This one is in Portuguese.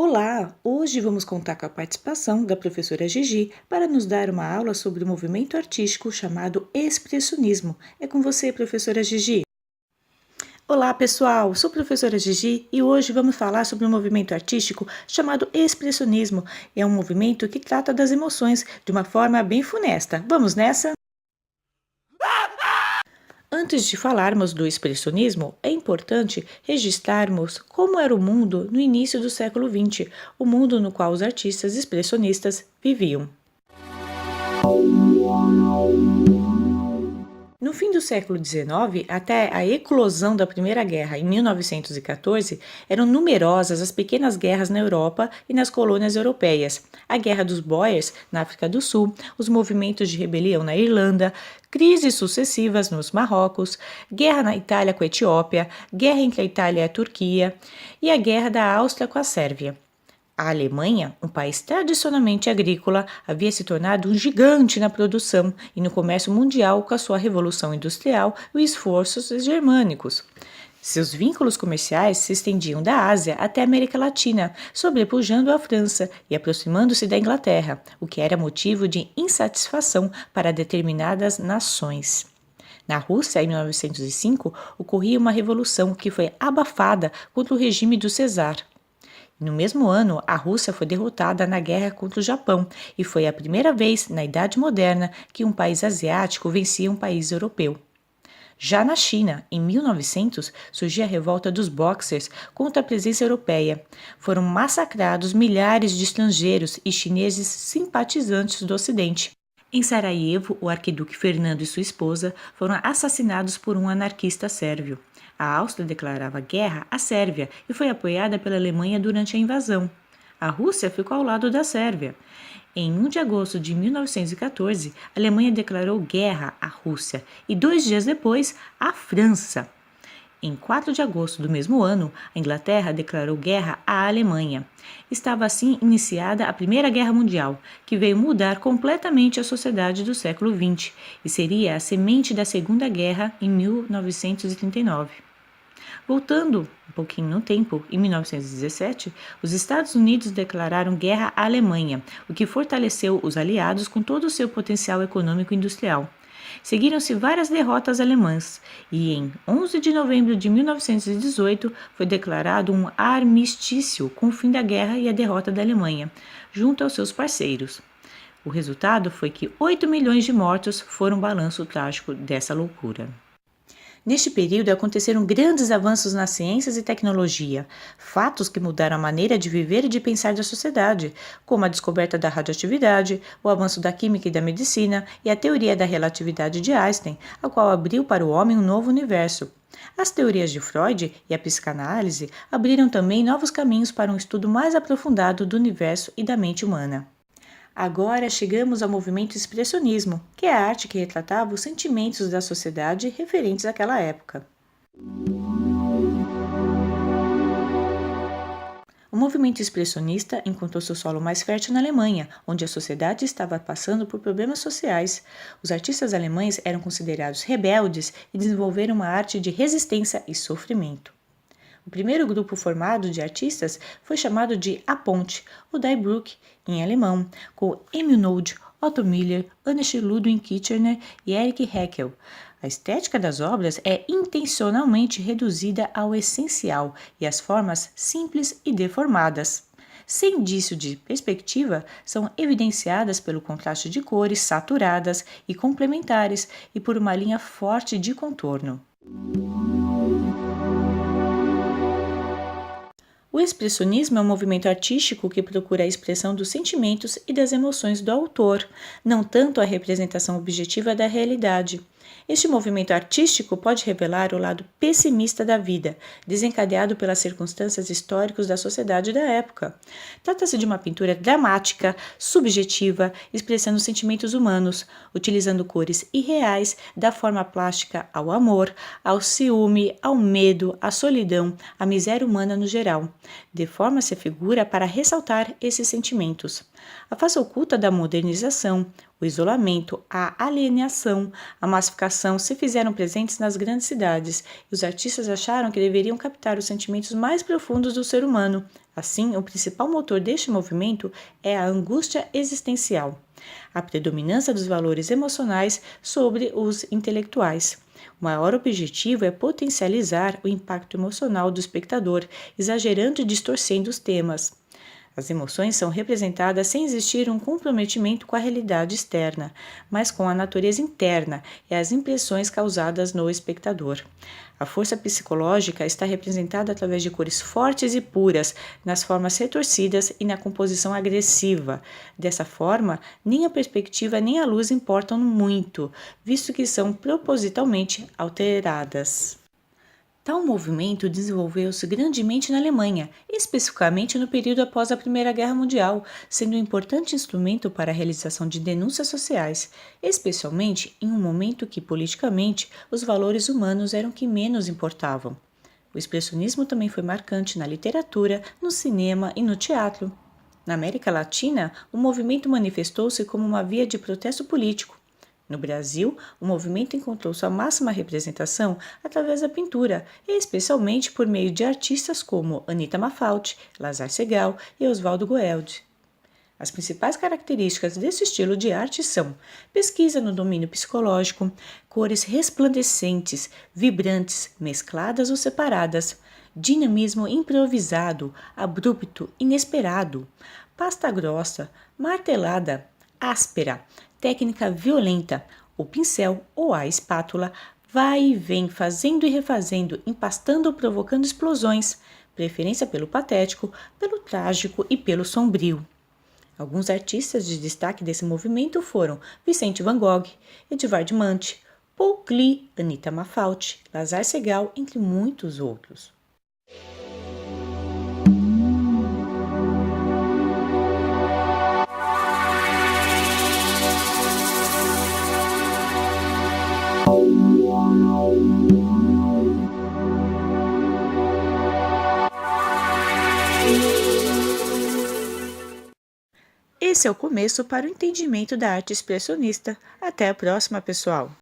Olá! Hoje vamos contar com a participação da professora Gigi para nos dar uma aula sobre o movimento artístico chamado expressionismo. É com você, professora Gigi. Olá, pessoal! Sou a professora Gigi e hoje vamos falar sobre um movimento artístico chamado expressionismo. É um movimento que trata das emoções de uma forma bem funesta. Vamos nessa? Antes de falarmos do expressionismo, é importante registrarmos como era o mundo no início do século XX, o mundo no qual os artistas expressionistas viviam. No fim do século XIX, até a eclosão da Primeira Guerra em 1914, eram numerosas as pequenas guerras na Europa e nas colônias europeias. A Guerra dos Boers, na África do Sul, os movimentos de rebelião na Irlanda, crises sucessivas nos Marrocos, guerra na Itália com a Etiópia, guerra entre a Itália e a Turquia e a guerra da Áustria com a Sérvia. A Alemanha, um país tradicionalmente agrícola, havia se tornado um gigante na produção e no comércio mundial com a sua revolução industrial e os esforços germânicos. Seus vínculos comerciais se estendiam da Ásia até a América Latina, sobrepujando a França e aproximando-se da Inglaterra, o que era motivo de insatisfação para determinadas nações. Na Rússia, em 1905, ocorria uma revolução que foi abafada contra o regime do Czar. No mesmo ano, a Rússia foi derrotada na guerra contra o Japão e foi a primeira vez na Idade Moderna que um país asiático vencia um país europeu. Já na China, em 1900, surgiu a revolta dos Boxers contra a presença europeia. Foram massacrados milhares de estrangeiros e chineses simpatizantes do Ocidente. Em Sarajevo, o arquiduque Fernando e sua esposa foram assassinados por um anarquista sérvio. A Áustria declarava guerra à Sérvia e foi apoiada pela Alemanha durante a invasão. A Rússia ficou ao lado da Sérvia. Em 1 de agosto de 1914, a Alemanha declarou guerra à Rússia e 2 dias depois, à França. Em 4 de agosto do mesmo ano, a Inglaterra declarou guerra à Alemanha. Estava assim iniciada a Primeira Guerra Mundial, que veio mudar completamente a sociedade do século XX e seria a semente da Segunda Guerra em 1939. Voltando um pouquinho no tempo, em 1917, os Estados Unidos declararam guerra à Alemanha, o que fortaleceu os aliados com todo o seu potencial econômico e industrial. Seguiram-se várias derrotas alemãs e, em 11 de novembro de 1918, foi declarado um armistício com o fim da guerra e a derrota da Alemanha, junto aos seus parceiros. O resultado foi que 8 milhões de mortos foram o balanço trágico dessa loucura. Neste período aconteceram grandes avanços nas ciências e tecnologia, fatos que mudaram a maneira de viver e de pensar da sociedade, como a descoberta da radioatividade, o avanço da química e da medicina e a teoria da relatividade de Einstein, a qual abriu para o homem um novo universo. As teorias de Freud e a psicanálise abriram também novos caminhos para um estudo mais aprofundado do universo e da mente humana. Agora chegamos ao movimento expressionismo, que é a arte que retratava os sentimentos da sociedade referentes àquela época. O movimento expressionista encontrou seu solo mais fértil na Alemanha, onde a sociedade estava passando por problemas sociais. Os artistas alemães eram considerados rebeldes e desenvolveram uma arte de resistência e sofrimento. O primeiro grupo formado de artistas foi chamado de A Ponte, ou Die Brücke, em alemão, com Emil Nolde, Otto Miller, Ernst Ludwig Kirchner e Erich Heckel. A estética das obras é intencionalmente reduzida ao essencial e as formas simples e deformadas. Sem indício de perspectiva, são evidenciadas pelo contraste de cores saturadas e complementares e por uma linha forte de contorno. O expressionismo é um movimento artístico que procura a expressão dos sentimentos e das emoções do autor, não tanto a representação objetiva da realidade. Este movimento artístico pode revelar o lado pessimista da vida, desencadeado pelas circunstâncias históricas da sociedade da época. Trata-se de uma pintura dramática, subjetiva, expressando sentimentos humanos, utilizando cores irreais, da forma plástica ao amor, ao ciúme, ao medo, à solidão, à miséria humana no geral. Deforma-se a figura para ressaltar esses sentimentos. A face oculta da modernização, O isolamento, a alienação, a massificação se fizeram presentes nas grandes cidades e os artistas acharam que deveriam captar os sentimentos mais profundos do ser humano. Assim, o principal motor deste movimento é a angústia existencial, a predominância dos valores emocionais sobre os intelectuais. O maior objetivo é potencializar o impacto emocional do espectador, exagerando e distorcendo os temas. As emoções são representadas sem existir um comprometimento com a realidade externa, mas com a natureza interna e as impressões causadas no espectador. A força psicológica está representada através de cores fortes e puras, nas formas retorcidas e na composição agressiva. Dessa forma, nem a perspectiva nem a luz importam muito, visto que são propositalmente alteradas. Tal movimento desenvolveu-se grandemente na Alemanha, especificamente no período após a Primeira Guerra Mundial, sendo um importante instrumento para a realização de denúncias sociais, especialmente em um momento que, politicamente, os valores humanos eram o que menos importavam. O expressionismo também foi marcante na literatura, no cinema e no teatro. Na América Latina, o movimento manifestou-se como uma via de protesto político. No Brasil, o movimento encontrou sua máxima representação através da pintura, e especialmente por meio de artistas como Anita Malfatti, Lazar Segal e Oswaldo Goeldi. As principais características desse estilo de arte são pesquisa no domínio psicológico, cores resplandecentes, vibrantes, mescladas ou separadas, dinamismo improvisado, abrupto, inesperado, pasta grossa, martelada, áspera, técnica violenta, o pincel ou a espátula vai e vem fazendo e refazendo, empastando ou provocando explosões, preferência pelo patético, pelo trágico e pelo sombrio. Alguns artistas de destaque desse movimento foram Vicente Van Gogh, Edvard Munch, Paul Klee, Anita Malfatti, Lazar Segal, entre muitos outros. Esse é o começo para o entendimento da arte expressionista. Até a próxima, pessoal!